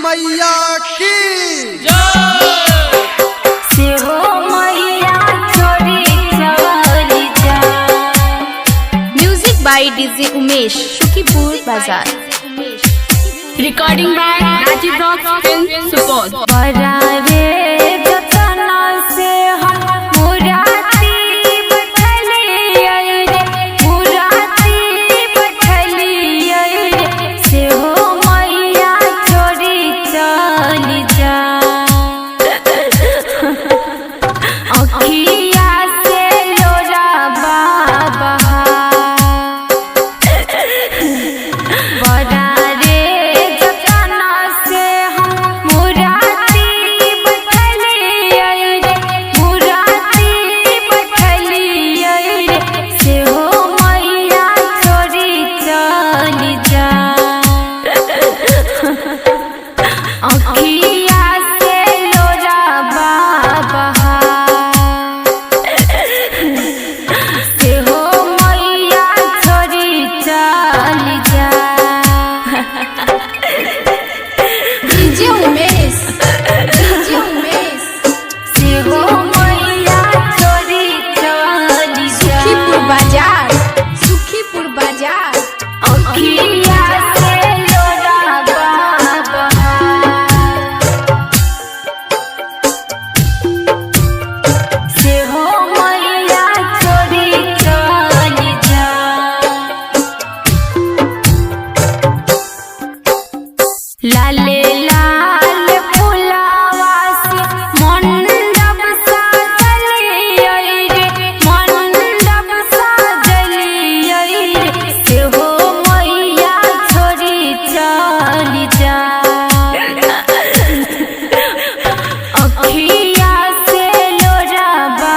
मैया की music by DJ Umesh Sukhipur Bazar. Recording by Rajiv rock film Supaul. लाले लाल फुलावा से मंडप सजलिए रे, मंडप सजलिए रे, से हो मैया छोड़ी चली जा। अखिया से लोरावा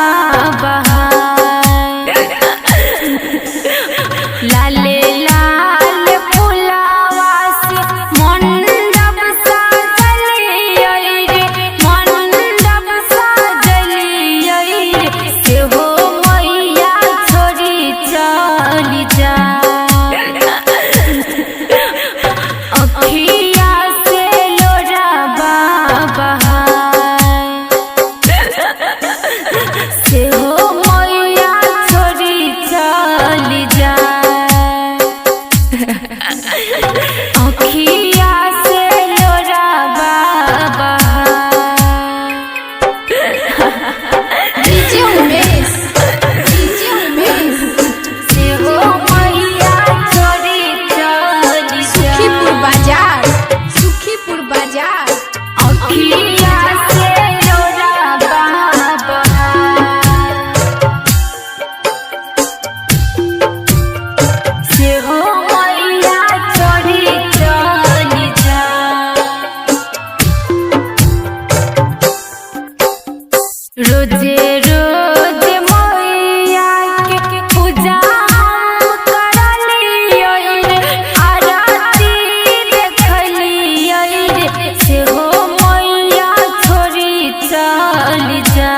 बहाए, लाले लाल फुलावा से मंडप सजलिए रे, मंडप सजलिए रे, से हो मैया छोड़ी चली जा। अखिया से लोरावा बहाए, से हो मैया छोड़ी चली जा। अखिया से लोरावा बहाए। डीजे उमेश से हो मैया छोड़ी चली जा। सुखीपुर बाजार, सुखीपुर बाजार। अखिया से लोरावा बहाए, से हो मैया छोड़ी चली जा। रोजे रोज मैया के पूजा करलिए रे, आरती देखलिए रे, से हो मैया छोड़ी चली जा।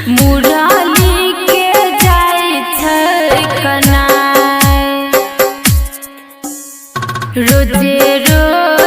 मुरली के जाय छै कनाय, रोजे रोज